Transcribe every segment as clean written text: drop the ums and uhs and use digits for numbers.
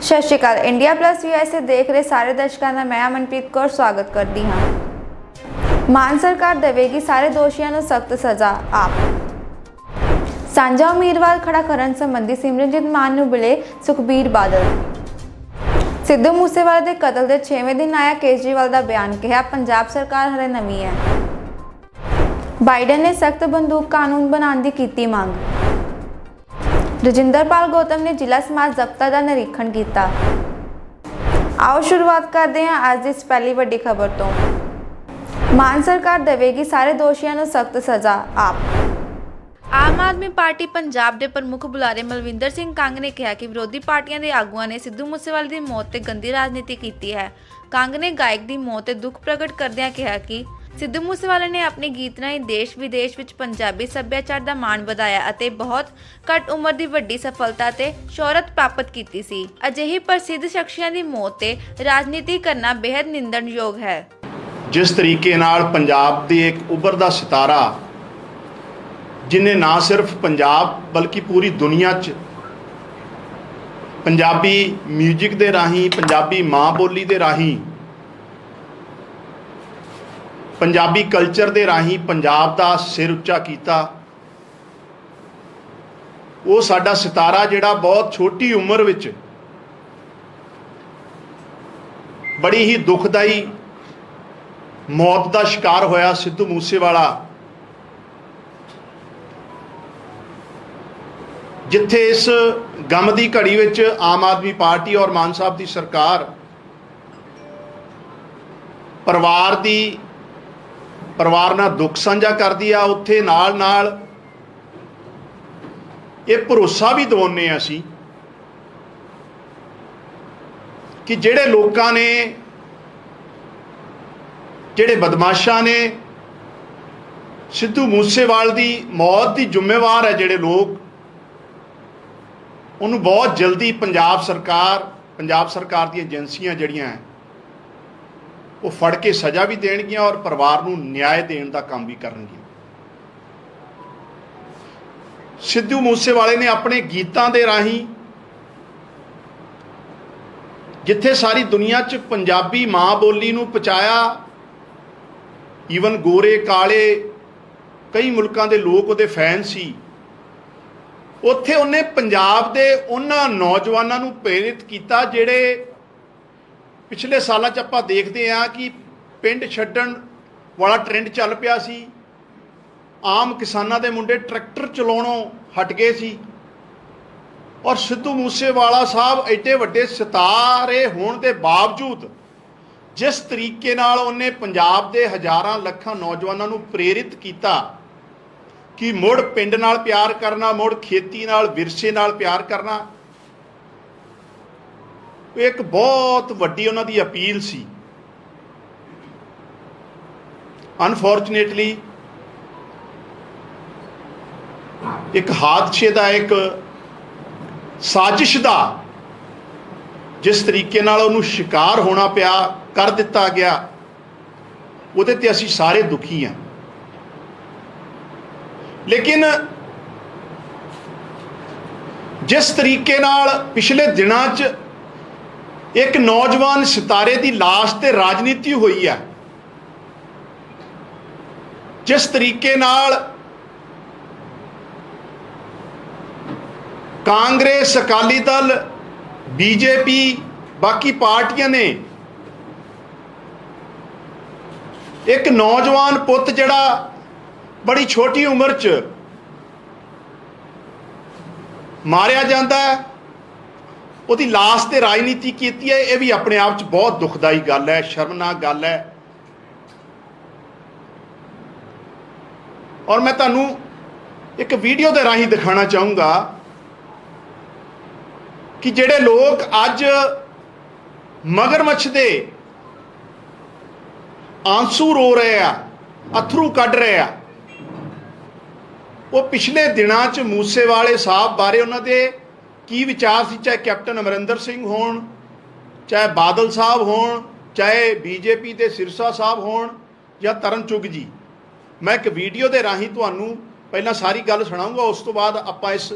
सत श्री अकाल। India plus USA देख रहे सारे दर्शकों का मैं अमनप्रीत कौर स्वागत करती हाँ। मान सरकार देवेगी सारे दोषियों को सख्त सजा। आप सांझा उम्मीदवार खड़ा करने संबंधी सिमरनजीत मान को मिले सुखबीर बादल। सिद्धू मूसेवाले के कतल के 6वें दिन आया केजरीवाल का बयान, कहा पंजाब सरकार हरे नवी है। बाइडन ने सख्त बंदूक कानून बनाने की की मांग। रजिंदरपाल गौतम ने जिला समाज दफ्तर का निरीक्षण किया। आओ शुरुआत करते हैं आज इस पहली बड़ी खबर तो। मान सरकार देवेगी सारे दोषियों को सख्त सजा। आम आदमी पार्टी पंजाब के प्रमुख बुलारे मलविंदर सिंह कंग ने कहा कि विरोधी पार्टियां के आगुआं ने सिद्धू मूसेवाले की मौत से गंदी राजनीति की है। कंग ने गायक की मौत से दुख प्रगट करदियां कहा कि सिद्धू मूसेवाले ने अपने गीत राਹੀਂ देश विदेश ਵਿੱਚ पंजाबी सभ्याचार ਦਾ ਮਾਣ ਵਧਾਇਆ ਅਤੇ ਬਹੁਤ ਘੱਟ ਉਮਰ ਦੀ ਵੱਡੀ ਸਫਲਤਾ ਤੇ ਸ਼ੋਹਰਤ ਪ੍ਰਾਪਤ ਕੀਤੀ ਸੀ। ਅਜਿਹੀ ਪ੍ਰਸਿੱਧ ਸ਼ਖਸੀਅਤਾਂ ਦੀ ਮੌਤ ਤੇ ਰਾਜਨੀਤੀ ਕਰਨਾ ਬੇहद ਨਿੰਦਣਯੋਗ ਹੈ। जिस तरीके नाल पंजाब दे एक उभरदा सितारा जिन्हें ना सिर्फ पंजाब बल्कि पूरी दुनिया च पंजाबी म्यूजिक दे राही, पंजाबी माँ बोली दे राही, पंजाबी कल्चर दे राही पंजाब दा सिर उच्चा कीता, वो साडा सितारा जिहड़ा बहुत छोटी उम्र विच बड़ी ही दुखदाई मौत का शिकार होया सिद्धू मूसेवाला, जिथे इस गम की घड़ी विच आम आदमी पार्टी और मान साहब की सरकार परिवार नाल दुख साझा करदी आ, उत्थे नाल नाल ये भरोसा भी दवाउने असीं कि जिहड़े लोकां ने, जिहड़े बदमाशां ने सिद्धू मूसेवाल की मौत की जिम्मेवार है जिहड़े लोग, उन्होंने बहुत जल्दी पंजाब सरकार दी एजेंसियां जिहड़ियां हैं वो फड़ के सज़ा भी देणगियां और परिवार नूं न्याय देण दा काम भी करनगियां। सिद्धू मूसेवाले ने अपने गीतां दे राही जिथे सारी दुनिया च पंजाबी माँ बोली नूं पहुंचाया, ईवन गोरे काले कई मुल्कां दे लोग उहदे फैन सी, उत्थे उन्हें पंजाब दे उन्हां नौजवानां नूं प्रेरित किया जिहड़े पिछले सालों च आपां देखते हैं कि पिंड छड्डण वाला ट्रेंड चल पिया सी, आम किसानां दे मुंडे ट्रैक्टर चलाउणों हट गए सी, और सिद्धू मूसेवाला साहब एडे वड्डे सितारे होने के बावजूद जिस तरीके नाल उन्हें पंजाब दे हज़ारां लखां नौजवानों नूं प्रेरित किया कि मुड़ पिंड नाल प्यार करना, मुड़ खेती नाल विरसे नाल प्यार करना, एक बहुत वड्डी उन्हां दी अपील सी। अनफॉर्चुनेटली एक हादसे का, एक साजिश का जिस तरीके नाल उन्हूं शिकार होना पिया, कर दिता गया, उहदे ते असीं सारे दुखी हैं। लेकिन जिस तरीके नाल पिछले दिनां च एक नौजवान सितारे की लाश ते राजनीति हुई है, जिस तरीके नाल कांग्रेस, अकाली दल, बीजेपी, बाकी पार्टियां ने एक नौजवान पुत जिहड़ा बड़ी छोटी उम्र च मारिया जाता है, उसकी लाश ते राजनीति की है, यह भी अपने आप च बहुत दुखदाई गल है, शर्मनाक गल है। और मैं तुहानूं एक वीडियो के राही दिखाना चाहूँगा कि जिहड़े लोग अज मगरमच्छ दे आंसू रो रहे हैं, अथरू कढ़ रहे हैं, वो पिछले दिनां च मूसेवाले साहब बारे उन्होंने की विचार सी, चाहे कैप्टन अमरिंदर सिंह होण, चाहे बादल साहब होण, चाहे बीजेपी के सिरसा साहब होण या तरन चुग जी। मैं एक वीडियो के राही तुहानूं पहला सारी गल सुणाऊंगा, उस तो बाद आपां इस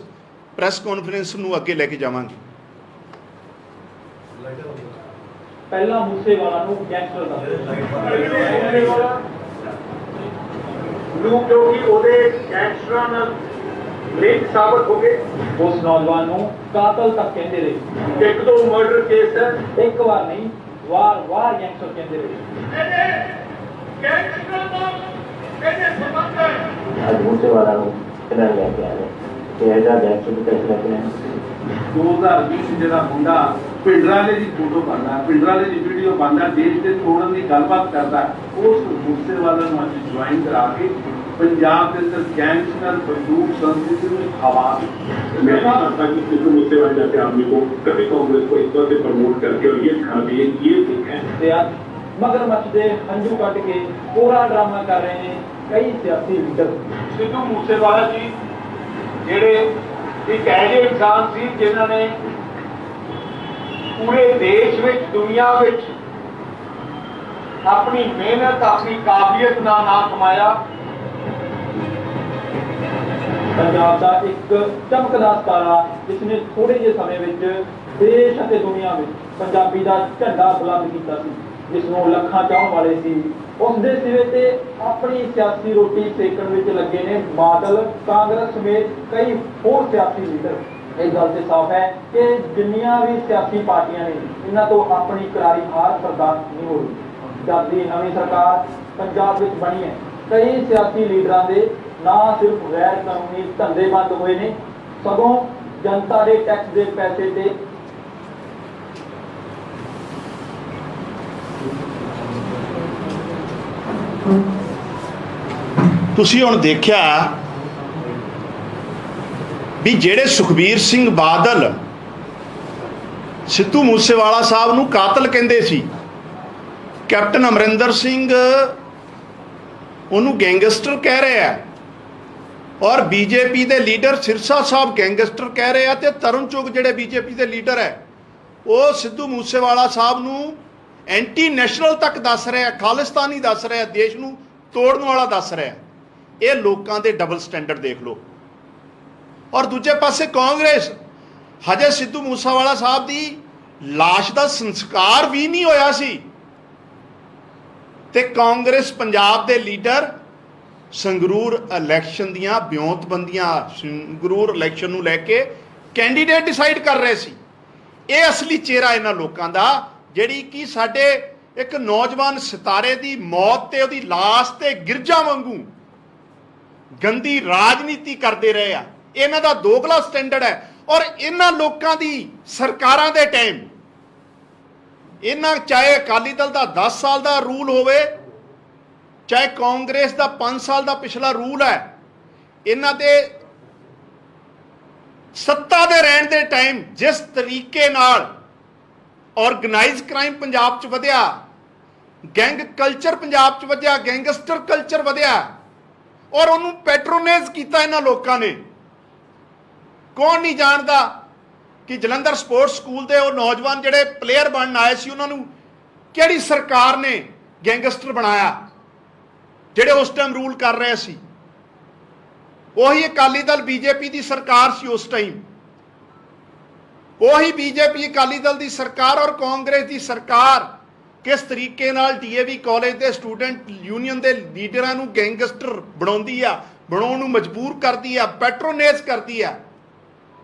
प्रैस कॉन्फ्रेंस नूं अगे लैके जावांगे। ਪਹਿਲਾਂ ਮੂਸੇਵਾਲਾ ਨੂੰ ਗੈਂਗਸਟਰ ਦੱਸਦੇ ਨੂੰ ਕਿਉਂਕਿ ਉਹਦੇ ਗੈਂਗਸਟਰਾਂ ਨਾਲ ਲਿੰਕ ਸਾਬਤ ਹੋ ਗਏ। ਉਸ ਨੌਜਵਾਨ ਨੂੰ ਕਾਤਲ ਤੱਕ ਕਹਿੰਦੇ ਰਹੇ। ਇੱਕ ਦੋ ਮਰਡਰ ਕੇਸ ਹੈ, ਇੱਕ ਵਾਰ ਨਹੀਂ, ਵਾਰ ਗੈਂਗਸਟਰ ਕਹਿੰਦੇ ਰਹੇ। ਗੈਂਗਸਟਰਾਂ ਨਾਲ ਇਹਦੇ ਸੰਬੰਧ ਹੈ। ਅੱਜ ਮੂਸੇਵਾਲਾ ਨੂੰ ਕਿਹਨਾਂ ਲੈ ਕੇ ਆਏ ਤੇ ਇਹਦਾ ਗੈਂਗਸਟਰ ਦੀ ਟੈਸਟ ਲੱਗਣਾ 2020 ਜਿਹੜਾ ਮੁੰਡਾ ਪਿੰਡਰਾਲੇ ਦੀ ਫੋਟੋ ਪਾਉਂਦਾ, ਪਿੰਡਰਾਲੇ ਦੀ ਵੀਡੀਓ ਪਾਉਂਦਾ, ਦੇਸ਼ ਦੇ ਤੋੜਨ ਦੀ ਗੱਲਬਾਤ ਕਰਦਾ, ਉਸ ਮੂਸੇਵਾਲਾ ਨੂੰ ਅੱਜ ਜੁਆਇਨ ਕਰਾ ਕੇ ਪੰਜਾਬ ਦੇ ਅੰਦਰ ਗੈਂਗਸਟਰ ਬੰਦੂਕ ਸੰਸਕ੍ਰਿਤੀ ਨੂੰ ਹਵਾ मैं चाहता कि सिद्धू मूसेवाले जैसे आदमी को कभी कांग्रेस को इस तरह से प्रमोट करके और ये दिखा दिए ये ठीक है। ਤੇ ਅੱਜ ਮਗਰਮੱਛ ਦੇ ਹੰਝੂ ਕੱਢ ਕੇ ਪੂਰਾ ਡਰਾਮਾ ਕਰ ਰਹੇ ਨੇ ਕਈ ਸਿਆਸੀ ਲੀਡਰ। ਸਿੱਧੂ ਮੂਸੇਵਾਲਾ ਜੀ ਜਿਹੜੇ ਇੱਕ ਐਜੇ ਇਨਸਾਨ ਸੀ ਜਿਨ੍ਹਾਂ ਨੇ ਪੂਰੇ ਦੇਸ਼ ਵਿੱਚ ਦੁਨੀਆ ਵਿੱਚ ਆਪਣੀ ਮਿਹਨਤ ਆਪਣੀ ਕਾਬਲੀਅਤ ਨਾਲ ਨਾਮ ਕਮਾਇਆ। ਪੰਜਾਬ ਦਾ ਇੱਕ ਚਮਕਦਾ ਸਿਤਾਰਾ ਜਿਸ ਨੇ ਥੋੜੇ ਜਿਹੇ ਸਮੇਂ ਵਿੱਚ ਦੇਸ਼ ਅਤੇ ਦੁਨੀਆ ਵਿੱਚ ਪੰਜਾਬੀ ਦਾ ਝੰਡਾ ਬੁਲੰਦ ਕੀਤਾ ਸੀ, ਜਿਸ ਨੂੰ ਲੱਖਾਂ ਚਾਹਣ ਵਾਲੇ ਸੀ। ਉਸ ਦੇ ਸਿਰੇ ਤੇ ਆਪਣੀ ਸਿਆਸੀ ਰੋਟੀ ਸੇਕਣ ਵਿੱਚ ਲੱਗੇ ਨੇ ਬਾਦਲ, ਕਾਂਗਰਸ ਸਮੇਤ ਕਈ ਹੋਰ ਸਿਆਸੀ ਲੀਡਰ। ਇਹ ਗੱਲ ਤੇ ਸਾਫ਼ ਹੈ ਕਿ ਜਿੰਨੀਆਂ ਵੀ ਸਿਆਸੀ ਪਾਰਟੀਆਂ ਨੇ ਇਹਨਾਂ ਤੋਂ ਆਪਣੀ ਕਰਾਰੀ ਹਾਰ ਬਰਦਾਸ਼ਤ ਨਹੀਂ ਹੋਈ। ਜਦ ਦੀ ਨਵੀਂ ਸਰਕਾਰ ਪੰਜਾਬ ਵਿੱਚ ਬਣੀ ਹੈ, ਕਈ ਸਿਆਸੀ ਲੀਡਰਾਂ ਦੇ ਨਾ ਸਿਰਫ ਗੈਰ ਕਾਨੂੰਨੀ ਧੰਦੇ ਬੰਦ ਹੋਏ ਨੇ, ਸਗੋਂ ਜਨਤਾ ਦੇ ਟੈਕਸ ਦੇ ਪੈਸੇ ਤੇ ਤੁਸੀਂ ਹੁਣ ਦੇਖਿਆ ਵੀ ਜਿਹੜੇ ਸੁਖਬੀਰ ਸਿੰਘ ਬਾਦਲ ਸਿੱਧੂ ਮੂਸੇਵਾਲਾ ਸਾਹਿਬ ਨੂੰ ਕਾਤਲ ਕਹਿੰਦੇ ਸੀ, ਕੈਪਟਨ ਅਮਰਿੰਦਰ ਸਿੰਘ ਉਹਨੂੰ ਗੈਂਗਸਟਰ ਕਹਿ ਰਹੇ ਆ, ਔਰ ਬੀਜੇਪੀ ਦੇ ਲੀਡਰ ਸਿਰਸਾ ਸਾਹਿਬ ਗੈਂਗਸਟਰ ਕਹਿ ਰਹੇ ਆ, ਤੇ ਤਰੁਣ ਚੁੱਗ ਜਿਹੜੇ ਬੀਜੇਪੀ ਦੇ ਲੀਡਰ ਹੈ ਉਹ ਸਿੱਧੂ ਮੂਸੇਵਾਲਾ ਸਾਹਿਬ ਨੂੰ ਐਂਟੀ ਨੈਸ਼ਨਲ ਤੱਕ ਦੱਸ ਰਿਹਾ, ਖਾਲਿਸਤਾਨੀ ਦੱਸ ਰਿਹਾ, ਦੇਸ਼ ਨੂੰ ਤੋੜਨ ਵਾਲਾ ਦੱਸ ਰਿਹਾ। ਇਹ ਲੋਕਾਂ ਦੇ ਡਬਲ ਸਟੈਂਡਰਡ ਦੇਖ ਲਓ। ਔਰ ਦੂਜੇ ਪਾਸੇ ਕਾਂਗਰਸ, ਹਜੇ ਸਿੱਧੂ ਮੂਸੇਵਾਲਾ ਸਾਹਿਬ ਦੀ ਲਾਸ਼ ਦਾ ਸੰਸਕਾਰ ਵੀ ਨਹੀਂ ਹੋਇਆ ਸੀ ਤੇ ਕਾਂਗਰਸ ਪੰਜਾਬ ਦੇ ਲੀਡਰ ਸੰਗਰੂਰ ਇਲੈਕਸ਼ਨ ਦੀਆਂ ਬਿਉਂਤਬੰਦੀਆਂ, ਸੰਗਰੂਰ ਇਲੈਕਸ਼ਨ ਨੂੰ ਲੈ ਕੇ ਕੈਂਡੀਡੇਟ ਡਿਸਾਈਡ ਕਰ ਰਹੇ ਸੀ। ਇਹ ਅਸਲੀ ਚਿਹਰਾ ਇਹਨਾਂ ਲੋਕਾਂ ਦਾ, ਜਿਹੜੀ ਕਿ ਸਾਡੇ ਇੱਕ ਨੌਜਵਾਨ ਸਿਤਾਰੇ ਦੀ ਮੌਤ ਤੇ ਉਹਦੀ ਲਾਸ਼ ਤੇ ਗਿਰਜਾ ਵਾਂਗੂ ਗੰਦੀ ਰਾਜਨੀਤੀ ਕਰਦੇ ਰਹੇ ਆ। ਇਹਨਾਂ ਦਾ ਦੋਗਲਾ ਸਟੈਂਡਰਡ ਹੈ। ਔਰ ਇਹਨਾਂ ਲੋਕਾਂ ਦੀ ਸਰਕਾਰਾਂ ਦੇ ਟਾਈਮ ਇਹਨਾਂ, ਚਾਹੇ ਅਕਾਲੀ ਦਲ ਦਾ 10 ਸਾਲ ਦਾ ਰੂਲ ਹੋਵੇ, ਚਾਹੇ ਕਾਂਗਰਸ ਦਾ 5 ਸਾਲ ਦਾ ਪਿਛਲਾ ਰੂਲ ਹੈ, ਇਹਨਾਂ ਦੇ ਸੱਤਾ ਦੇ ਰਹਿਣ ਦੇ ਟਾਈਮ ਜਿਸ ਤਰੀਕੇ ਨਾਲ ਆਰਗੇਨਾਈਜ਼ ਕ੍ਰਾਈਮ ਪੰਜਾਬ 'ਚ ਵਧਿਆ, ਗੈਂਗ ਕਲਚਰ ਪੰਜਾਬ 'ਚ ਵਧਿਆ, ਗੈਂਗਸਟਰ ਕਲਚਰ ਵਧਿਆ, ਔਰ ਉਹਨੂੰ ਪੈਟਰੋਨਾਈਜ਼ ਕੀਤਾ ਇਹਨਾਂ ਲੋਕਾਂ ਨੇ। ਕੌਣ ਨਹੀਂ ਜਾਣਦਾ ਕਿ ਜਲੰਧਰ ਸਪੋਰਟਸ ਸਕੂਲ ਦੇ ਉਹ ਨੌਜਵਾਨ ਜਿਹੜੇ ਪਲੇਅਰ ਬਣਨ ਆਏ ਸੀ, ਉਹਨਾਂ ਨੂੰ ਕਿਹੜੀ ਸਰਕਾਰ ਨੇ ਗੈਂਗਸਟਰ ਬਣਾਇਆ, ਜਿਹੜੇ ਉਸ ਟਾਈਮ ਰੂਲ ਕਰ ਰਹੇ ਸੀ। ਉਹੀ ਅਕਾਲੀ ਦਲ ਬੀਜੇਪੀ ਦੀ ਸਰਕਾਰ ਸੀ ਉਸ ਟਾਈਮ। ਉਹੀ ਬੀਜੇਪੀ ਅਕਾਲੀ ਦਲ ਦੀ ਸਰਕਾਰ ਔਰ ਕਾਂਗਰਸ ਦੀ ਸਰਕਾਰ ਕਿਸ ਤਰੀਕੇ ਨਾਲ ਡੀਏਵੀ ਕਾਲਜ ਦੇ ਸਟੂਡੈਂਟ ਯੂਨੀਅਨ ਦੇ ਲੀਡਰਾਂ ਨੂੰ ਗੈਂਗਸਟਰ ਬਣਾਉਂਦੀ ਆ, ਬਣਾਉਣ ਨੂੰ ਮਜਬੂਰ ਕਰਦੀ ਆ, ਪੈਟਰੋਨਾਈਜ਼ ਕਰਦੀ ਆ।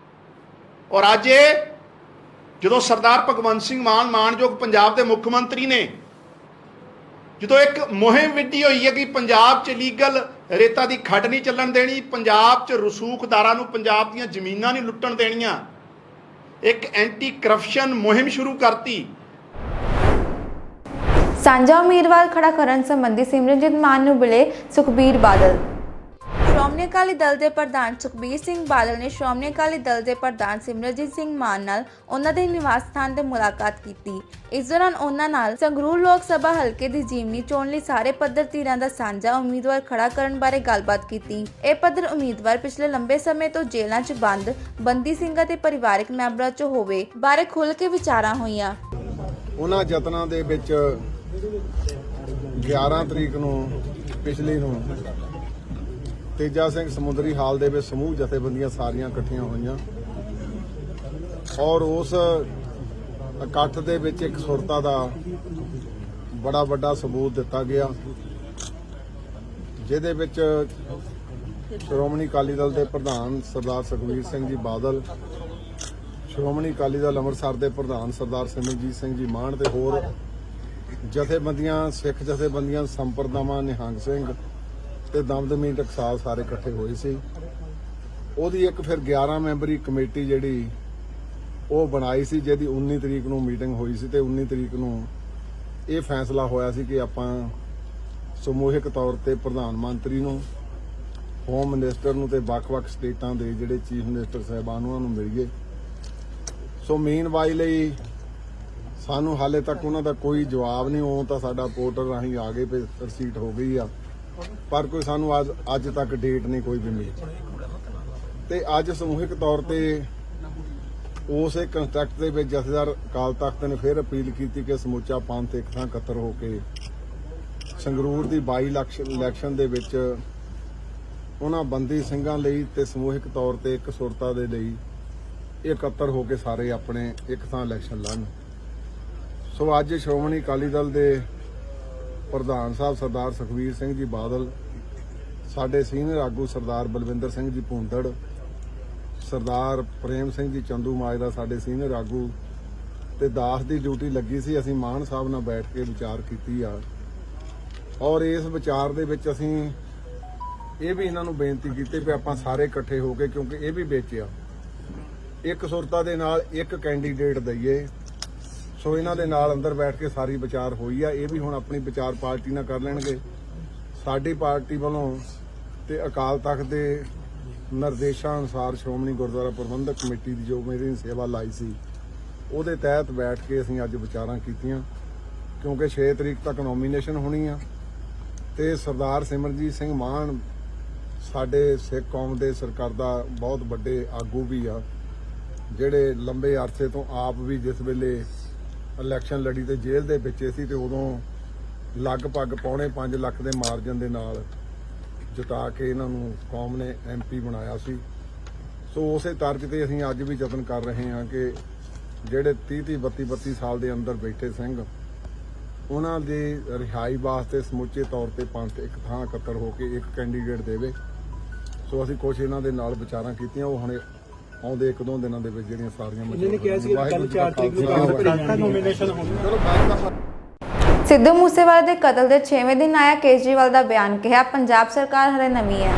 ਔਰ ਅੱਜ ਜਦੋਂ ਸਰਦਾਰ ਭਗਵੰਤ ਸਿੰਘ ਮਾਨ, ਮਾਨਯੋਗ ਪੰਜਾਬ ਦੇ ਮੁੱਖ ਮੰਤਰੀ ਨੇ, ਜਦੋਂ ਇੱਕ ਮੁਹਿੰਮ ਵਿੱਢੀ ਹੋਈ ਹੈ ਕਿ ਪੰਜਾਬ 'ਚ ਲੀਗਲ ਰੇਤਾ ਦੀ ਖੱਡ ਨਹੀਂ ਚੱਲਣ ਦੇਣੀ, ਪੰਜਾਬ 'ਚ ਰਸੂਖਦਾਰਾਂ ਨੂੰ ਪੰਜਾਬ ਦੀਆਂ ਜ਼ਮੀਨਾਂ ਨਹੀਂ ਲੁੱਟਣ ਦੇਣੀਆਂ, ਇੱਕ ਐਂਟੀ ਕਰਪਸ਼ਨ ਮੁਹਿੰਮ ਸ਼ੁਰੂ ਕਰਤੀ। ਸਾਂਝਾ ਉਮੀਦਵਾਰ ਖੜਾ ਕਰਨ ਸੰਬੰਧੀ ਸਿਮਰਨਜੀਤ ਮਾਨ ਨੂੰ ਮਿਲੇ ਸੁਖਬੀਰ ਬਾਦਲ। ਸ਼੍ਰੋਮਣੀ ਅਕਾਲੀ ਦਲ ਦੇ ਪ੍ਰਧਾਨ ਸੁਖਬੀਰ ਸਿੰਘ ਬਾਦਲ ਨੇ ਸ਼੍ਰੋਮਣੀ ਅਕਾਲੀ ਦਲ ਦੇ ਪ੍ਰਧਾਨ ਸਿਮਰਨਜੀਤ ਸਿੰਘ ਮਾਨ ਨਾਲ ਉਹਨਾਂ ਦੇ ਨਿਵਾਸ ਸਥਾਨ ਤੇ ਮੁਲਾਕਾਤ ਕੀਤੀ। ਇਸ ਦੌਰਾਨ ਉਹਨਾਂ ਨਾਲ ਸੰਗਰੂਰ ਲੋਕ ਸਭਾ ਹਲਕੇ ਦੀ ਜ਼ਿਮਨੀ ਚੋਣ ਲਈ ਸਾਰੇ ਪੱਧਰ ਧਿਰਾਂ ਦਾ ਸਾਂਝਾ ਉਮੀਦਵਾਰ ਖੜਾ ਕਰਨ ਬਾਰੇ ਗੱਲਬਾਤ ਕੀਤੀ। ਇਹ ਪੱਧਰ ਉਮੀਦਵਾਰ ਪਿਛਲੇ ਲੰਬੇ ਸਮੇਂ ਤੋਂ ਜੇਲ੍ਹਾਂ 'ਚ ਬੰਦ ਬੰਦੀ ਸਿੰਘਾਂ ਤੇ ਪਰਿਵਾਰਕ ਮੈਂਬਰਾਂ 'ਚ ਹੋਵੇ ਬਾਰੇ ਖੁੱਲ੍ਹ ਕੇ ਵਿਚਾਰਾਂ ਹੋਈਆਂ। ਉਹਨਾਂ ਯਤਨਾਂ ਦੇ ਵਿੱਚ 11 ਤਰੀਕ ਨੂੰ ਪਿਛਲੀ ਨੂੰ ਤੇਜਾ ਸਿੰਘ ਸਮੁੰਦਰੀ ਹਾਲ ਦੇ ਵਿੱਚ ਸਮੂਹ ਜਥੇਬੰਦੀਆਂ ਸਾਰੀਆਂ ਇਕੱਠੀਆਂ ਹੋਈਆਂ ਔਰ ਉਸ ਇਕੱਠ ਦੇ ਵਿੱਚ ਇੱਕ ਸੁਰਤਾ ਦਾ ਬੜਾ ਵੱਡਾ ਸਬੂਤ ਦਿੱਤਾ ਗਿਆ, ਜਿਹਦੇ ਵਿੱਚ ਸ਼੍ਰੋਮਣੀ ਅਕਾਲੀ ਦਲ ਦੇ ਪ੍ਰਧਾਨ ਸਰਦਾਰ ਸੁਖਬੀਰ ਸਿੰਘ ਜੀ ਬਾਦਲ, ਸ਼੍ਰੋਮਣੀ ਅਕਾਲੀ ਦਲ ਅੰਮ੍ਰਿਤਸਰ ਦੇ ਪ੍ਰਧਾਨ ਸਰਦਾਰ ਸਿਮਰਜੀਤ ਸਿੰਘ ਜੀ ਮਾਨ ਤੇ ਹੋਰ ਜਥੇਬੰਦੀਆਂ, ਸਿੱਖ ਜਥੇਬੰਦੀਆਂ, ਸੰਪਰਦਾਵਾਂ, ਨਿਹੰਗ ਸਿੰਘ ਤੇ ਦਮਦਮੀ ਟਕਸਾਲ ਸਾਰੇ ਇਕੱਠੇ ਹੋਏ ਸੀ। ਉਹਦੀ ਇੱਕ ਫਿਰ 11 ਮੈਂਬਰੀ ਕਮੇਟੀ ਜਿਹੜੀ ਉਹ ਬਣਾਈ ਸੀ, ਜਿਹਦੀ 19 ਤਰੀਕ ਨੂੰ ਮੀਟਿੰਗ ਹੋਈ ਸੀ ਤੇ 19 ਤਰੀਕ ਨੂੰ ਇਹ ਫੈਸਲਾ ਹੋਇਆ ਸੀ ਕਿ ਆਪਾਂ ਸਮੂਹਿਕ ਤੌਰ ਤੇ ਪ੍ਰਧਾਨ ਮੰਤਰੀ ਨੂੰ, ਹੋਮ ਮਿਨਿਸਟਰ ਨੂੰ ਤੇ ਵੱਖ-ਵੱਖ ਸਟੇਟਾਂ ਦੇ ਜਿਹੜੇ ਚੀਫ ਮਿਨਿਸਟਰ ਸਾਹਿਬਾਨ ਉਹਨਾਂ ਨੂੰ ਮਿਲੀਏ। ਸੋ ਮੀਨਵਾਈਲ ਲਈ ਸਾਨੂੰ ਹਾਲੇ ਤੱਕ ਉਹਨਾਂ ਦਾ ਕੋਈ ਜਵਾਬ ਨਹੀਂ। ਉਹ ਤਾਂ ਸਾਡਾ ਪੋਰਟਲ ਰਾਹੀਂ ਆ ਗਏ ਤੇ ਰਸੀਟ ਹੋ ਗਈ ਆ, ਪਰ ਕੋਈ ਸਾਨੂੰ ਅੱਜ ਤੱਕ ਡੇਟ ਨਹੀਂ ਕੋਈ ਵੀ ਮਿਲੀ। ਤੇ ਅੱਜ ਸਮੂਹਿਕ ਤੌਰ ਤੇ ਉਸੇ ਕੰਸਟਰਕਟ ਦੇ ਵਿੱਚ ਜਥੇਦਾਰ ਅਕਾਲ ਤਖਤ ਨੇ ਫਿਰ ਅਪੀਲ ਕੀਤੀ ਕਿ ਸਮੁੱਚਾ ਪੰਥ ਇੱਕ ਥਾਂ ਇਕੱਤਰ ਹੋ ਕੇ ਸੰਗਰੂਰ ਦੀ 22 ਇਲੈਕਸ਼ਨ ਦੇ ਵਿੱਚ ਉਹਨਾਂ ਬੰਦੀ ਸਿੰਘਾਂ ਲਈ ਤੇ ਸਮੂਹਿਕ ਤੌਰ ਤੇ ਇੱਕ ਸੁਰਤਾ ਦੇ ਲਈ ਇਕੱਤਰ ਹੋ ਕੇ ਸਾਰੇ ਆਪਣੇ ਇੱਕ ਥਾਂ ਇਲੈਕਸ਼ਨ ਲੜਨ। ਸੋ ਅੱਜ ਸ਼੍ਰੋਮਣੀ ਅਕਾਲੀ ਦਲ ਦੇ ਪ੍ਰਧਾਨ ਸਾਹਿਬ ਸਰਦਾਰ ਸੁਖਬੀਰ ਸਿੰਘ ਜੀ ਬਾਦਲ, ਸਾਡੇ ਸੀਨੀਅਰ ਆਗੂ ਸਰਦਾਰ ਬਲਵਿੰਦਰ ਸਿੰਘ ਜੀ ਭੁੰਦੜ, ਸਰਦਾਰ ਪ੍ਰੇਮ ਸਿੰਘ ਜੀ ਚੰਦੂਮਾਜਰਾ ਸਾਡੇ ਸੀਨੀਅਰ ਆਗੂ ਤੇ ਦਾਸ ਦੀ ਡਿਊਟੀ ਲੱਗੀ ਸੀ। ਅਸੀਂ ਮਾਨ ਸਾਹਿਬ ਨਾਲ ਬੈਠ ਕੇ ਵਿਚਾਰ ਕੀਤੀ ਆ ਔਰ ਇਸ ਵਿਚਾਰ ਦੇ ਵਿੱਚ ਅਸੀਂ ਇਹ ਵੀ ਇਹਨਾਂ ਨੂੰ ਬੇਨਤੀ ਕੀਤੀ ਕਿ ਆਪਾਂ ਸਾਰੇ ਇਕੱਠੇ ਹੋ ਕੇ, ਕਿਉਂਕਿ ਇਹ ਵੀ ਵੇਚਿਆ, ਇੱਕ ਸੁਰਤਾ ਦੇ ਨਾਲ ਇੱਕ ਕੈਂਡੀਡੇਟ ਦਈਏ। ਸੋ ਇਹਨਾਂ ਦੇ ਨਾਲ ਅੰਦਰ ਬੈਠ ਕੇ ਸਾਰੀ ਵਿਚਾਰ ਹੋਈ ਆ। ਇਹ ਵੀ ਹੁਣ ਆਪਣੀ ਵਿਚਾਰ ਪਾਰਟੀ ਨਾਲ ਕਰ ਲੈਣਗੇ। ਸਾਡੀ ਪਾਰਟੀ ਵੱਲੋਂ ਤੇ ਅਕਾਲ ਤਖਤ ਦੇ ਨਿਰਦੇਸ਼ਾਂ ਅਨੁਸਾਰ ਸ਼੍ਰੋਮਣੀ ਗੁਰਦੁਆਰਾ ਪ੍ਰਬੰਧਕ ਕਮੇਟੀ ਦੀ ਜੋ ਮੇਰੀ ਸੇਵਾ ਲਾਈ ਸੀ, ਉਹਦੇ ਤਹਿਤ ਬੈਠ ਕੇ ਅਸੀਂ ਅੱਜ ਵਿਚਾਰਾਂ ਕੀਤੀਆਂ, ਕਿਉਂਕਿ 6 ਤਰੀਕ ਤੱਕ ਨੋਮੀਨੇਸ਼ਨ ਹੋਣੀ ਆ ਤੇ ਸਰਦਾਰ ਸਿਮਰਜੀਤ ਸਿੰਘ ਮਾਨ ਸਾਡੇ ਸਿੱਖ ਕੌਮ ਦੇ ਸਰਕਰਦਾ ਬਹੁਤ ਵੱਡੇ ਆਗੂ ਵੀ ਆ, ਜਿਹੜੇ ਲੰਬੇ ਅਰਸੇ ਤੋਂ ਆਪ ਵੀ ਜਿਸ ਵੇਲੇ ਇਲੈਕਸ਼ਨ ਲੜੀ ਤੇ ਜੇਲ੍ਹ ਦੇ ਵਿੱਚ ਸੀ ਤੇ ਉਦੋਂ ਲਗਭਗ ਪੌਣੇ 5 ਲੱਖ ਦੇ ਮਾਰਜਨ ਦੇ ਨਾਲ ਜਿਤਾ ਕੇ ਇਹਨਾਂ ਨੂੰ ਕੌਮ ਨੇ MP ਬਣਾਇਆ ਸੀ। ਸੋ ਉਸੇ ਤਰਜ਼ ਤੇ ਅਸੀਂ ਅੱਜ ਵੀ ਯਤਨ ਕਰ ਰਹੇ ਹਾਂ ਕਿ ਜਿਹੜੇ 30 32 ਸਾਲ ਦੇ ਅੰਦਰ ਬੈਠੇ ਸਿੰਘ, ਉਹਨਾਂ ਦੀ ਰਿਹਾਈ ਵਾਸਤੇ ਸਮੁੱਚੇ ਤੌਰ ਤੇ ਪੰਥ ਇੱਕ ਥਾਂ ਇਕੱਤਰ ਹੋ ਕੇ ਇੱਕ ਕੈਂਡੀਡੇਟ ਦੇਵੇ। ਸੋ ਅਸੀਂ ਕੁਝ ਇਹਨਾਂ ਦੇ ਨਾਲ ਵਿਚਾਰਾਂ ਕੀਤੀਆਂ, ਉਹ ਹੁਣੇ ਆਉਂਦੇ 1-2 ਦਿਨਾਂ ਦੇ ਵਿੱਚ ਜਿਹੜੀਆਂ ਸਾਰੀਆਂ ਸਿੱਧੂ ਮੂਸੇਵਾਲੇ ਦੇ ਕਤਲ ਦੇ 6ਵੇਂ ਦਿਨ ਆਇਆ ਕੇਜਰੀਵਾਲ ਦਾ ਬਿਆਨ, ਕਿਹਾ ਪੰਜਾਬ ਸਰਕਾਰ ਹਰੇ ਨਵੀਂ ਹੈ।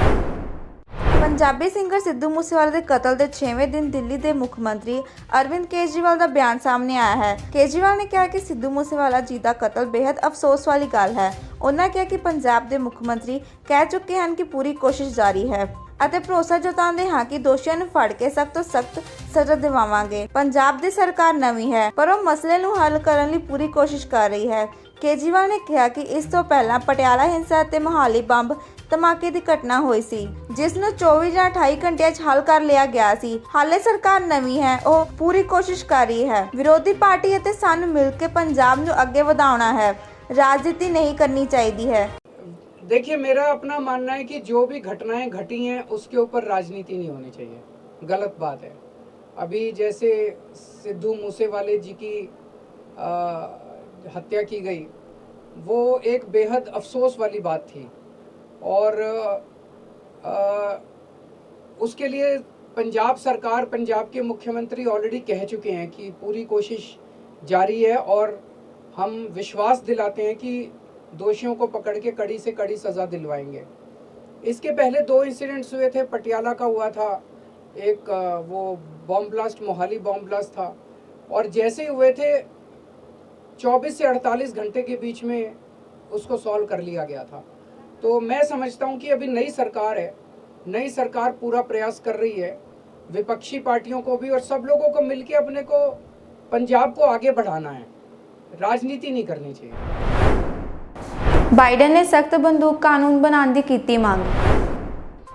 ਪੰਜਾਬੀ ਸਿੰਗਰ ਸਿੱਧੂ ਮੂਸੇਵਾਲੇ ਦੇ ਕਤਲ ਦੇ 6ਵੇਂ ਦਿਨ ਦਿੱਲੀ ਦੇ ਮੁੱਖ ਮੰਤਰੀ ਅਰਵਿੰਦ ਕੇਜਰੀਵਾਲ ਦਾ ਬਿਆਨ ਸਾਹਮਣੇ ਆਇਆ ਹੈ। ਕੇਜਰੀਵਾਲ ਨੇ ਕਿਹਾ ਕਿ ਸਿੱਧੂ ਮੂਸੇਵਾਲਾ ਜੀ ਦਾ ਕਤਲ ਬੇहद ਅਫਸੋਸ ਵਾਲੀ ਗੱਲ ਹੈ। ਉਹਨਾਂ ਕਿਹਾ ਕਿ ਪੰਜਾਬ ਦੇ ਮੁੱਖ ਮੰਤਰੀ ਕਹਿ ਚੁੱਕੇ ਹਨ ਕਿ ਪੂਰੀ ਕੋਸ਼ਿਸ਼ ਜਾਰੀ ਹੈ ਅਤੇ ਭਰੋਸਾ ਜਤਾਉਂਦੇ ਹਾਂ ਕਿ ਦੋਸ਼ੀਆਂ ਨੂੰ ਫੜ ਕੇ ਸਖਤ ਤੋਂ ਸਖਤ ਸਜ਼ਾ ਦਿਵਾਵਾਂਗੇ। ਪੰਜਾਬ ਦੀ ਸਰਕਾਰ ਨਵੀਂ ਹੈ, ਪਰ ਉਹ ਮਸਲੇ ਨੂੰ ਹੱਲ ਕਰਨ ਲਈ ਪੂਰੀ ਕੋਸ਼ਿਸ਼ ਕਰ ਰਹੀ ਹੈ। ਕੇਜਰੀਵਾਲ ਨੇ ਕਿਹਾ ਕਿ ਇਸ ਤੋਂ ਪਹਿਲਾਂ ਪਟਿਆਲਾ ਹਿੰਸਾ ਅਤੇ ਮੋਹਾਲੀ ਬੰਬ ਧਮਾਕੇ ਦੀ ਘਟਨਾ ਹੋਈ ਸੀ, ਜਿਸ ਨੂੰ 24 ਜਾਂ 28 ਘੰਟਿਆਂ 'ਚ ਹੱਲ ਕਰ ਲਿਆ ਗਿਆ ਸੀ। ਹਾਲੇ ਸਰਕਾਰ ਨਵੀਂ ਹੈ, ਉਹ ਪੂਰੀ ਕੋਸ਼ਿਸ਼ ਕਰ ਰਹੀ ਹੈ। ਵਿਰੋਧੀ ਪਾਰਟੀ ਅਤੇ ਸਾਨੂੰ ਮਿਲ ਕੇ ਪੰਜਾਬ ਨੂੰ ਅੱਗੇ ਵਧਾਉਣਾ ਹੈ, राजनीति नहीं करनी चाहिए है। देखिए, मेरा अपना मानना है कि जो भी घटनाएं घटी हैं उसके ऊपर राजनीति नहीं होनी चाहिए, गलत बात है। अभी जैसे सिद्धू मूसेवाले जी की हत्या की गई, वो एक बेहद अफसोस वाली बात थी और उसके लिए पंजाब सरकार, पंजाब के मुख्यमंत्री ऑलरेडी कह चुके हैं कि पूरी कोशिश जारी है और हम विश्वास दिलाते हैं कि दोषियों को पकड़ के कड़ी से कड़ी सज़ा दिलवाएंगे। इसके पहले 2 इंसिडेंट्स हुए थे। पटियाला का हुआ था, एक वो bomb blast, Mohali bomb blast था, और जैसे ही हुए थे 24 से 48 घंटे के बीच में उसको सॉल्व कर लिया गया था। तो मैं समझता हूँ कि अभी नई सरकार है, नई सरकार पूरा प्रयास कर रही है, विपक्षी पार्टियों को भी और सब लोगों को मिलकर अपने को पंजाब को आगे बढ़ाना है, राजनीति नहीं करनी चाहिए। बाइडन ने सख्त बंदूक कानून बनाने की कीती मांग।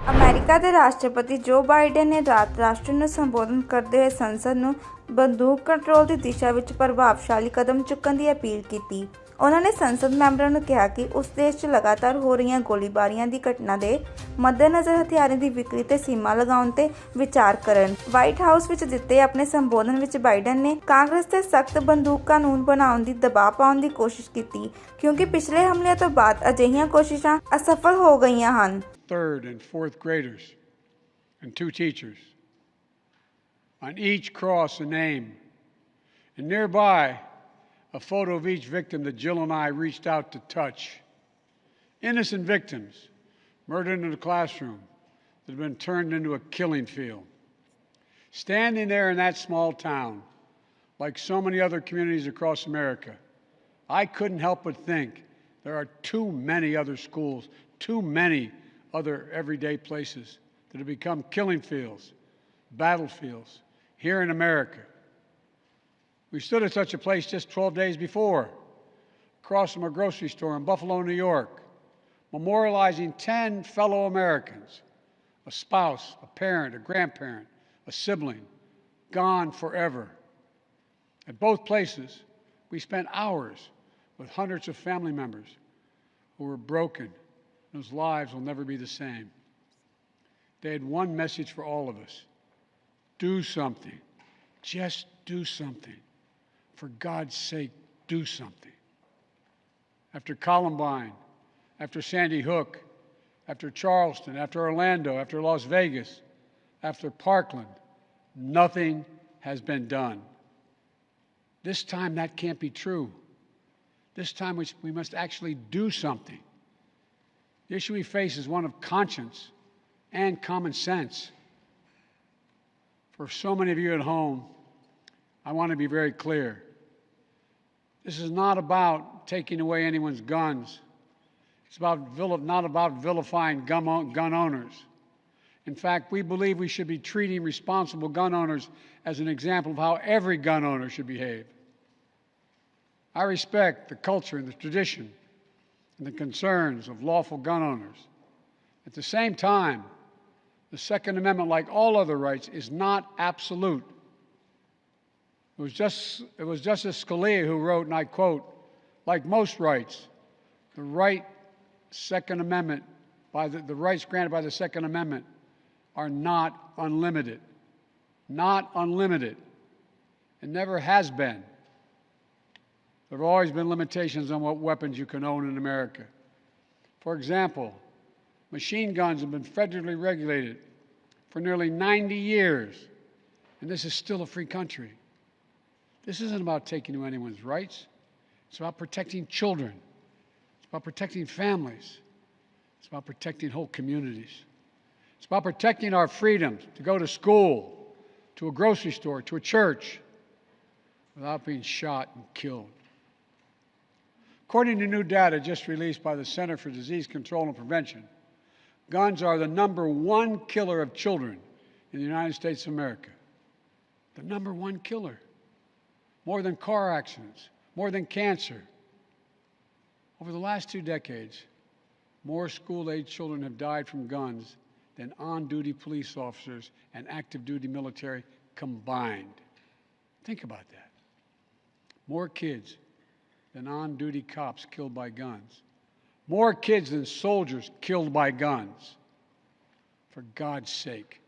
अमेरिका के राष्ट्रपति जो बाइडन ने रात राष्ट्र ਨੂੰ ਸੰਬੋਧਨ ਕਰਦੇ ਹੋਏ ਸੰਸਦ ਨੂੰ ਬੰਦੂਕ ਕੰਟਰੋਲ ਦੀ ਦਿਸ਼ਾ ਵਿੱਚ ਪ੍ਰਭਾਵਸ਼ਾਲੀ ਕਦਮ ਚੁੱਕਣ ਦੀ ਅਪੀਲ ਕੀਤੀ। ਉਹਨਾਂ ਨੇ ਸੰਸਦ ਮੈਂਬਰਾਂ ਨੂੰ ਕਿਹਾ ਕਿ ਉਸ ਦੇਸ਼ 'ਚ ਲਗਾਤਾਰ ਹੋ ਰਹੀਆਂ ਗੋਲੀਬਾਰੀਆਂ ਦੀ ਘਟਨਾ ਦੇ ਮੱਦੇਨਜ਼ਰ ਹਥਿਆਰਾਂ ਦੀ ਵਿਕਰੀ ਤੇ ਸੀਮਾ ਲਗਾਉਣ ਤੇ ਵਿਚਾਰ ਕਰਨ। ਵਾਈਟ ਹਾਊਸ ਵਿੱਚ ਦਿੱਤੇ ਆਪਣੇ ਸੰਬੋਧਨ ਵਿੱਚ ਬਾਈਡਨ ਨੇ ਕਾਂਗਰਸ ਤੇ ਸਖਤ ਬੰਦੂਕ ਕਾਨੂੰਨ ਬਣਾਉਣ ਦੀ ਦਬਾਅ ਪਾਉਣ ਦੀ ਕੋਸ਼ਿਸ਼ ਕੀਤੀ ਕਿਉਂਕਿ ਪਿਛਲੇ ਹਮਲਿਆਂ ਤੋਂ ਬਾਅਦ ਅਜਿਹੀਆਂ ਕੋਸ਼ਿਸ਼ਾਂ ਅਸਫਲ ਹੋ ਗਈਆਂ ਹਨ। 3rd and 4th graders and 2 teachers. On each cross a name, and nearby a photo of each victim that Jill and I reached out to touch. Innocent victims murdered in a classroom that have been turned into a killing field. Standing there in that small town, like so many other communities across America, I couldn't help but think there are too many other schools, too many other everyday places that have become killing fields, battlefields here in America. We stood at such a place just 12 days before, across from a grocery store in Buffalo, New York, memorializing 10 fellow Americans, a spouse, a parent, a grandparent, a sibling, gone forever. At both places, we spent hours with hundreds of family members who were broken, whose lives will never be the same. They had one message for all of us: do something. Just do something. For God's sake, do something. After Columbine, after Sandy Hook, after Charleston, after Orlando, after Las Vegas, after Parkland, nothing has been done. This time that can't be true. This time we must actually do something. The issue we face is one of conscience and common sense. For so many of you at home, I want to be very clear. This is not about taking away anyone's guns. It's not about vilifying gun owners. In fact, we believe we should be treating responsible gun owners as an example of how every gun owner should behave. I respect the culture and the tradition and the concerns of lawful gun owners. At the same time, the Second Amendment, like all other rights, is not absolute. It was Justice Scalia who wrote, and I quote, "Like most rights, the rights granted by the Second Amendment are not unlimited. Not unlimited. It never has been. There have always been limitations on what weapons you can own in America. For example, machine guns have been federally regulated for nearly 90 years, and this is still a free country. This isn't about taking away anyone's rights. It's about protecting children. It's about protecting families. It's about protecting whole communities. It's about protecting our freedom to go to school, to a grocery store, to a church, without being shot and killed." According to new data just released by the Center for Disease Control and Prevention, guns are the #1 killer of children in the United States of America. The #1 killer. More than car accidents, more than cancer. Over the last 2 decades, more school-age children have died from guns than on-duty police officers and active-duty military combined. Think about that. More kids than on-duty cops killed by guns. More kids than soldiers killed by guns. For God's sake,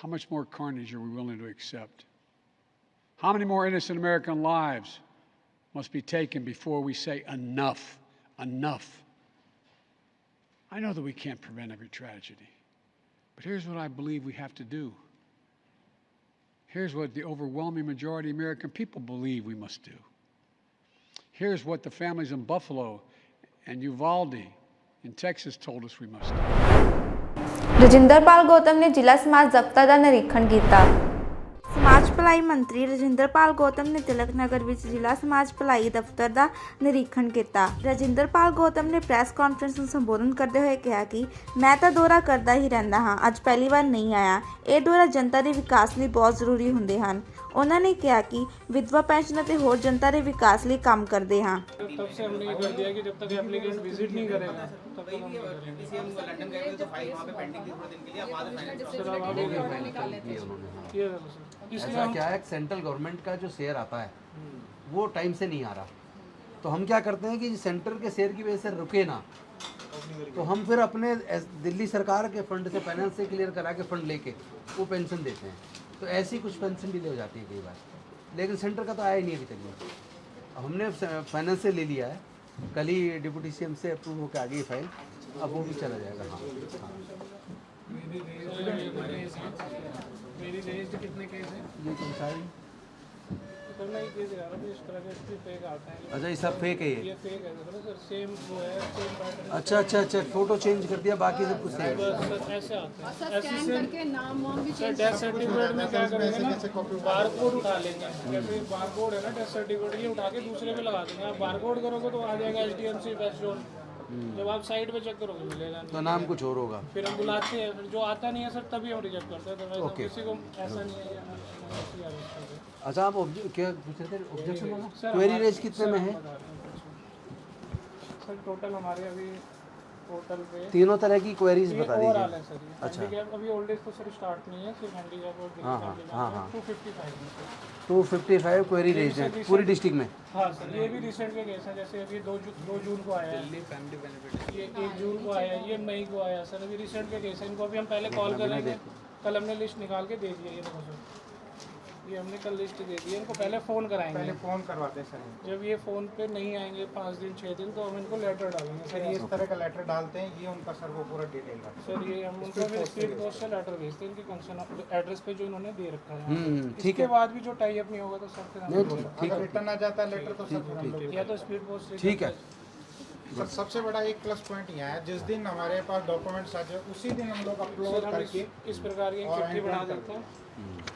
how much more carnage are we willing to accept? How many more innocent American lives must be taken before we say enough, enough? I know that we can't prevent every tragedy, but here's what I believe we have to do. Here's what the overwhelming majority of American people believe we must do. Here's what the families in Buffalo and Uvalde in Texas told us we must do. Rajinderpal Gautam ਨੇ ਜ਼ਿਲ੍ਹਾ ਸਮਾਜ ਦਫ਼ਤਰ ਦਾ ਨਿਰੀਖਣ ਕੀਤਾ। ਸਮਾਜ ਭਲਾਈ ਮੰਤਰੀ ਰਜਿੰਦਰਪਾਲ ਗੌਤਮ ਨੇ ਤਿਲਕ ਨਗਰ ਵਿੱਚ ਜ਼ਿਲ੍ਹਾ ਸਮਾਜ ਭਲਾਈ ਦਫ਼ਤਰ ਦਾ ਨਿਰੀਖਣ ਕੀਤਾ। ਰਜਿੰਦਰਪਾਲ ਗੌਤਮ ਨੇ ਪ੍ਰੈਸ ਕਾਨਫਰੰਸ ਨੂੰ ਸੰਬੋਧਨ ਕਰਦੇ ਹੋਏ ਕਿਹਾ ਕਿ ਮੈਂ ਤਾਂ ਦੌਰਾ ਕਰਦਾ ਹੀ ਰਹਿੰਦਾ ਹਾਂ, ਅੱਜ ਪਹਿਲੀ ਵਾਰ ਨਹੀਂ ਆਇਆ। ਇਹ ਦੌਰਾ ਜਨਤਾ ਦੇ ਵਿਕਾਸ ਲਈ ਬਹੁਤ ਜ਼ਰੂਰੀ ਹੁੰਦੇ ਹਨ। ਉਹਨਾਂ ਨੇ ਕਿਹਾ ਕਿ ਵਿਧਵਾ ਪੈਨਸ਼ਨ ਅਤੇ ਹੋਰ ਜਨਤਾ ਦੇ ਵਿਕਾਸ ਲਈ ਕੰਮ ਕਰਦੇ ਹਾਂ। तब से हमने ये कर दिया कि जब तक एप्लीकेशन विजिट नहीं करेगा तब तक हम ऐसा क्या है, सेंट्रल गवर्नमेंट का जो शेयर आता है वो टाइम से नहीं आ रहा, तो हम क्या करते हैं कि सेंटर के शेयर की वजह से रुके ना, तो हम फिर अपने दिल्ली सरकार के फंड से फाइनेंस से क्लियर करा के फंड लेके वो पेंशन देते हैं। तो ऐसी कुछ पेंशन डिले हो जाती है कई बार, लेकिन सेंटर का तो आया ही नहीं अभी तक। हमने फाइनेंस से ले लिया है, कल ही डिप्टी सीएम से अप्रूव होकर आ गई फाइल, अब वो भी चला जाएगा। हाँ, मेरी रेज कितने केस हैं? ये कौन सा है? सर मैं केस लगा रहा हूँ, इस तरह के फेक आते हैं। अच्छा, ये सब फेक है ये फेक है सर, सेम वो है, सेम पैटर्न। अच्छा, फोटो चेंज कर दिया, बाकी सब कुछ सेम है। सर ऐसे आते हैं, ऐसे सेम सर। डेथ सर्टिफिकेट में क्या करेंगे ना, बार कोड उठा लेंगे। जैसे बार कोड है ना डेथ सर्टिफिकेट, ये उठा के दूसरे पे लगा देंगे। आप बार कोड करोगे तो आ जाएगा HDMC वेस्ट जोन, जब आप साइड पे चेक करोगे मिलेगा नहीं, तो नाम कुछ और होगा। फिर हम बुलाते हैं, फिर जो आता नहीं है सर तभी हम रिजेक्ट करते हैं। तो ओके। किसी को ऐसा नहीं है। अच्छा, आप क्या पूछ रहे थे? ऑब्जेक्शन होगा? क्वेरी रेज कितने में है सर? टोटल हमारे अभी टोटल पे तीनों तरह की क्वेरीज बता ओवरऑल है दीजिए। सर। ये अच्छा। हैंडीकैप अभी ओल्ड एज तो सर स्टार्ट नहीं है, सिर्फ हैंडीकैप और हाँ। 255 में सर। 255 क्वेरी रेज है पूरी डिस्ट्रिक्ट में। हाँ सर, ये भी रिसेंट के केस है। जैसे अभी 2 जून को आया है, फैमिली बेनिफिट। ये 1 जून को आया है, ये मई को आया सर। अभी रिसेंट के केस है, इनको अभी हम पहले कॉल करेंगे। कल हमने लिस्ट निकाल के दे दिया ये देखो सर, ये हमने कल लिस्ट दे दी है। इनको पहले फ़ोन कराएंगे, पहले फ़ोन करवाते हैं सर। जब ये फ़ोन पे नहीं आएंगे 5 दिन 6 दिन, तो हम इनको लेटर डालेंगे सर। ये इस तरह का लेटर डालते हैं, ये उनका सर वो पूरा डिटेल है सर। ये हम उनको फिर स्पीड पोस्ट से लेटर भेजते हैं इनके कंसर्न एड्रेस पे जो इन्होंने दे रखा है। ठीक इसके है। बाद भी जो टाई अप नहीं होगा तो सर फिर हम रिटर्न आ जाता है लेटर तो सर या तो स्पीड पोस्ट। ठीक है सर। सबसे बड़ा एक प्लस पॉइंट यहाँ है, जिस दिन हमारे पास डॉक्यूमेंट्स आ जाए उसी दिन हम लोग अपलोड करके इस प्रकार की चिट्ठी बना देते हैं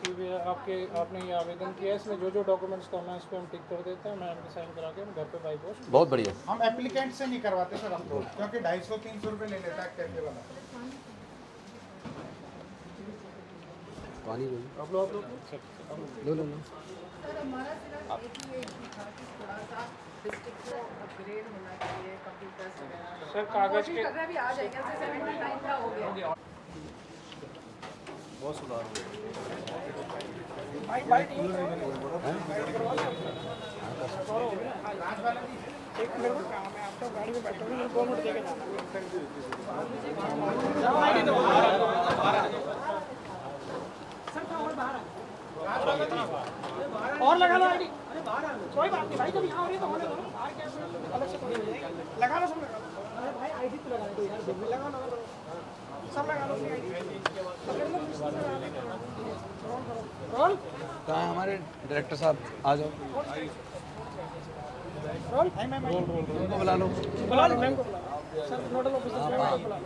कि आपने ये आवेदन किया है, इसमें जो डॉक्यूमेंट्स का मैं इस पर हम टिक कर देते हैं, मैम के साइन करा के हम घर पे बाई पोस्ट। बहुत बढ़िया। हम एप्लीकेंट से नहीं करवाते सर अपलोड, क्योंकि 250-300 रुपये ले लेता है कैफे वाला। पानी लो। सर हमारा सिर्फ एक ही था कि थोड़ा सा डिस्ट्रिक्ट को अपग्रेड होना चाहिए, कंप्यूटर्स वगैरह। सर कागज के अभी आ जाएगा सर, 79 का हो गया। बहुत सुधार हो गया। एक मेरे को काम है, आपको गाड़ी में बैठोगे 2 मिनट देके जाना। और लगा लो आईडी। अरे बाहर आ लो, कोई बात नहीं भाई, जब यहाँ हो रही है तो होने दो ना। बाहर कैसे अलग से थोड़ी हो जाएगी, लगा लो सब लगा लो। अरे भाई आईडी तो लगा दो यार, लगा लो सब लगा लो अपनी आईडी। रोल कहाँ है हमारे डायरेक्टर साहब? आ जाओ, रोल उनको बुला लो। मैम को बुला सर, नोडल ऑफिसर मैम को बुला लो।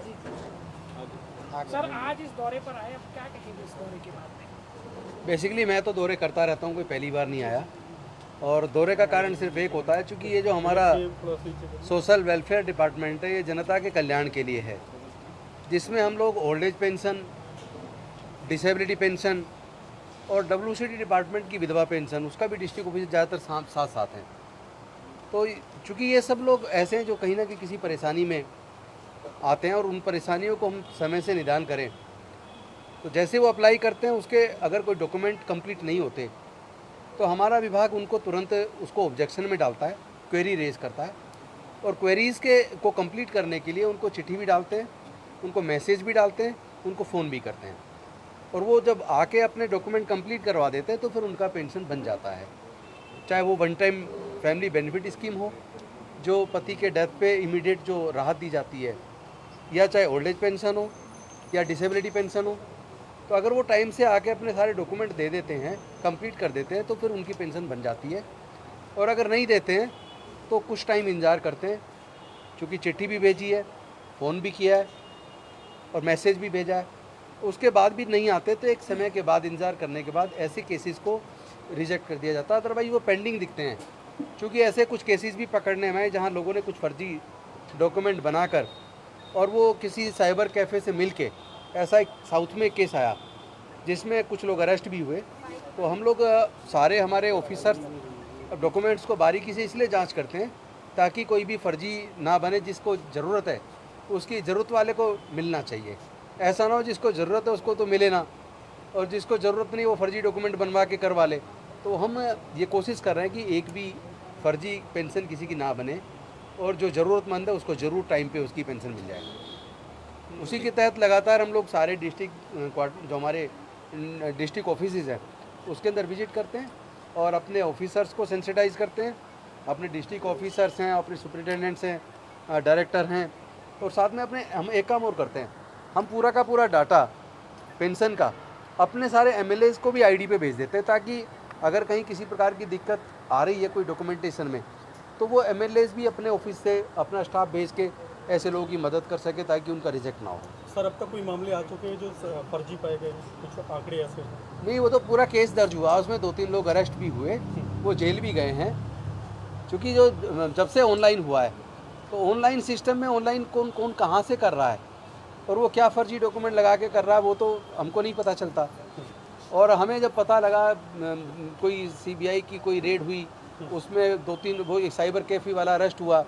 सर आज इस दौरे पर आए, अब क्या कहेंगे इस दौरे के बारे में? बेसिकली मैं तो दौरे करता रहता हूँ, कोई पहली बार नहीं आया। और दौरे का कारण सिर्फ एक होता है, चूँकि ये जो हमारा सोशल वेलफेयर डिपार्टमेंट है, ये जनता के कल्याण के लिए है, जिसमें हम लोग old age pension, disability pension और WCD डिपार्टमेंट की विधवा पेंशन, उसका भी डिस्ट्रिक्ट ऑफिस ज़्यादातर साथ हैं। तो चूँकि ये सब लोग ऐसे हैं जो कहीं ना कहीं किसी परेशानी में आते हैं और उन परेशानियों को हम समय से निदान करें, तो जैसे वो अप्लाई करते हैं उसके अगर कोई डॉक्यूमेंट कंप्लीट नहीं होते तो हमारा विभाग उनको तुरंत उसको ऑब्जेक्शन में डालता है, क्वेरी रेज करता है। और क्वेरीज़ को कंप्लीट करने के लिए उनको चिट्ठी भी डालते हैं, उनको मैसेज भी डालते हैं, उनको फ़ोन भी करते हैं। और वो जब आके अपने डॉक्यूमेंट कंप्लीट करवा देते हैं तो फिर उनका पेंशन बन जाता है। चाहे वो one time family benefit scheme हो, जो पति के डेथ पे इमीडिएट जो राहत दी जाती है, या चाहे ओल्ड एज पेंशन हो या डिसेबिलिटी पेंशन हो, तो अगर वो टाइम से आके अपने सारे डॉक्यूमेंट दे देते हैं, कंप्लीट कर देते हैं, तो फिर उनकी पेंशन बन जाती है। और अगर नहीं देते हैं तो कुछ टाइम इंतज़ार करते हैं, क्योंकि चिट्ठी भी भेजी है, फ़ोन भी किया है और मैसेज भी भेजा है, उसके बाद भी नहीं आते तो एक समय के बाद इंतज़ार करने के बाद ऐसे केसेस को रिजेक्ट कर दिया जाता है। अदरवाइज वो पेंडिंग दिखते हैं, क्योंकि ऐसे कुछ केसेस भी पकड़ने में आए जहाँ लोगों ने कुछ फर्जी डॉक्यूमेंट बनाकर और वो किसी साइबर कैफ़े से मिल के, ऐसा एक साउथ में केस आया जिसमें कुछ लोग अरेस्ट भी हुए। तो हम लोग सारे हमारे ऑफिसर्स डॉक्यूमेंट्स को बारीकी से इसलिए जांच करते हैं ताकि कोई भी फर्जी ना बने, जिसको ज़रूरत है उसकी ज़रूरत वाले को मिलना चाहिए। ऐसा ना हो जिसको ज़रूरत है उसको तो मिले ना, और जिसको ज़रूरत नहीं वो फर्जी डॉक्यूमेंट बनवा के करवा ले। तो हम ये कोशिश कर रहे हैं कि एक भी फर्जी पेंशन किसी की ना बने और जो ज़रूरतमंद है उसको ज़रूर टाइम पे उसकी पेंशन मिल जाए। उसी के तहत लगातार हम लोग सारे डिस्ट्रिक्ट जो हमारे डिस्ट्रिक्ट ऑफिसेज हैं उसके अंदर विजिट करते हैं और अपने ऑफिसर्स को सेंसिटाइज करते हैं। अपने डिस्ट्रिक्ट ऑफिसर्स हैं, अपने सुपरिटेंडेंट्स हैं, डायरेक्टर हैं, और साथ में हम एक काम और करते हैं, हम पूरा का पूरा डाटा पेंशन का अपने सारे एमएलएज को भी आईडी पे भेज देते हैं, ताकि अगर कहीं किसी प्रकार की दिक्कत आ रही है कोई डॉक्यूमेंटेशन में, तो वो एमएलएज भी अपने ऑफिस से अपना स्टाफ भेज के ऐसे लोगों की मदद कर सके ताकि उनका रिजेक्ट ना हो। सर अब तक कोई मामले आ चुके हैं जो फर्जी पाए गए, कुछ आंकड़े ऐसे? नहीं, वो तो पूरा केस दर्ज हुआ, उसमें 2-3 लोग अरेस्ट भी हुए, वो जेल भी गए हैं। क्योंकि जो जब से ऑनलाइन हुआ है तो ऑनलाइन सिस्टम में ऑनलाइन कौन कौन कहाँ से कर रहा है और वो क्या फर्जी डॉक्यूमेंट लगा के कर रहा है वो तो हमको नहीं पता चलता। और हमें जब पता लगा कोई सीबीआई की कोई रेड हुई, उसमें 2-3 वो एक साइबर कैफे वाला अरेस्ट हुआ,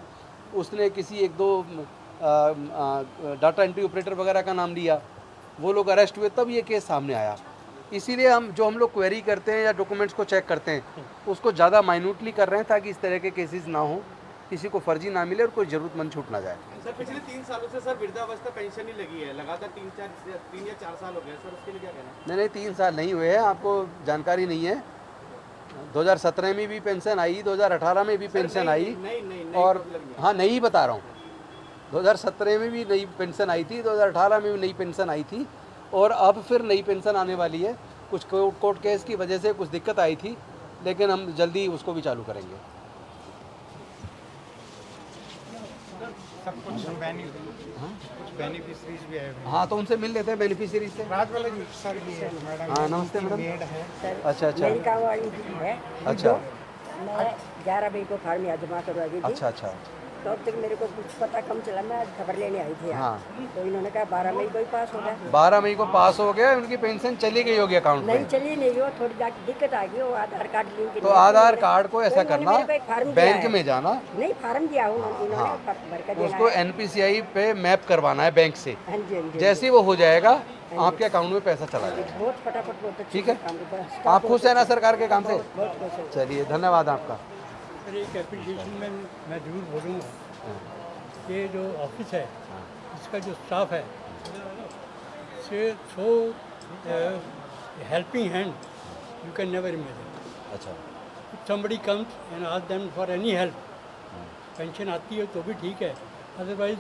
उसने किसी 1-2 डाटा एंट्री ऑपरेटर वगैरह का नाम लिया, वो लोग अरेस्ट हुए, तब ये केस सामने आया। इसीलिए हम लोग क्वेरी करते हैं या डॉक्यूमेंट्स को चेक करते हैं उसको ज़्यादा माइन्यूटली कर रहे हैं ताकि इस तरह के केसेस ना हो, किसी को फर्जी ना मिले और कोई ज़रूरतमंद छूट ना जाए। सर पिछले 3 सालों से सर वृद्धावस्था पेंशन ही लगी है, लगातार 3 या 4 साल हो गए सर, उसके लिए क्या कहना? नहीं 3 साल नहीं हुए हैं, आपको जानकारी नहीं है। 2017 में भी पेंशन आई, 2018 में भी पेंशन आई, और हाँ नहीं बता रहा हूँ, 2017 में भी नई पेंशन आई थी, 2018 में भी नई पेंशन आई थी, और अब फिर नई पेंशन आने वाली है। कुछ कोर्ट केस की वजह से कुछ दिक्कत आई थी, लेकिन हम जल्दी उसको भी चालू करेंगे। कुछ बेनिफिशरीज भी है। हाँ तो उनसे मिल लेते हैं बेनिफिशरीज से। राज वाला जी सर भी है मैडम। हाँ नमस्ते मैडम। अच्छा अच्छा मेरी काम वाली है। अच्छा मैं 11 मई को फार्म यहाँ जमा करवा दी थी। अच्छा अच्छा। तो अब तक मेरे को कुछ पता कम चला, मैं आज खबर लेने आई थी। हाँ तो इन्होंने कहा 12 मई को ही पास हो गया। 12 मई को पास हो गया, उनकी पेंशन चली गई होगी अकाउंट में? नहीं चली नहीं हो, थोड़ी दिक्कत आ गई, वो आधार कार्ड लिंक। तो आधार कार्ड को ऐसा करना, बैंक में जाना, नहीं फार्म दिया उन्होंने, भर कर देना, उसको NPCI पे मैप करवाना है बैंक से। हाँ जी हाँ जी। जैसे ही वो हो जाएगा आपके अकाउंट में पैसा चला जाएगा। बहुत फटाफट, बहुत ठीक है। आप खुश है ना सरकार के काम से? चलिए धन्यवाद आपका। एक एप्लीकेशन में मैं जरूर बोलूँगा, ये जो ऑफिस है इसका जो स्टाफ है so helping hand you can never imagine. अच्छा। somebody comes and ask them for any help, pension आती है तो भी ठीक है, otherwise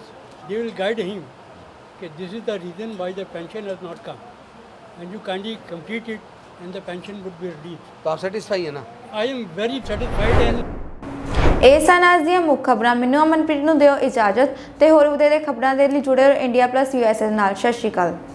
they will guide him कि this is the reason why the pension has not come and you kindly complete it and the pension would be release. तो आप satisfy है ना? I am very satisfied. And ਇਹ ਸਨ ਅੱਜ ਦੀਆਂ ਮੁੱਖ ਖਬਰਾਂ। ਮੈਨੂੰ ਅਮਨਪ੍ਰੀਤ ਨੂੰ ਦਿਓ ਇਜਾਜ਼ਤ ਤੇ ਹੋਰ ਵਧੇਰੇ ਖਬਰਾਂ ਦੇ ਲਈ ਜੁੜੇ ਰਹੋ ਇੰਡੀਆ+ USA ਨਾਲ। ਸਤਿ ਸ਼੍ਰੀ ਅਕਾਲ।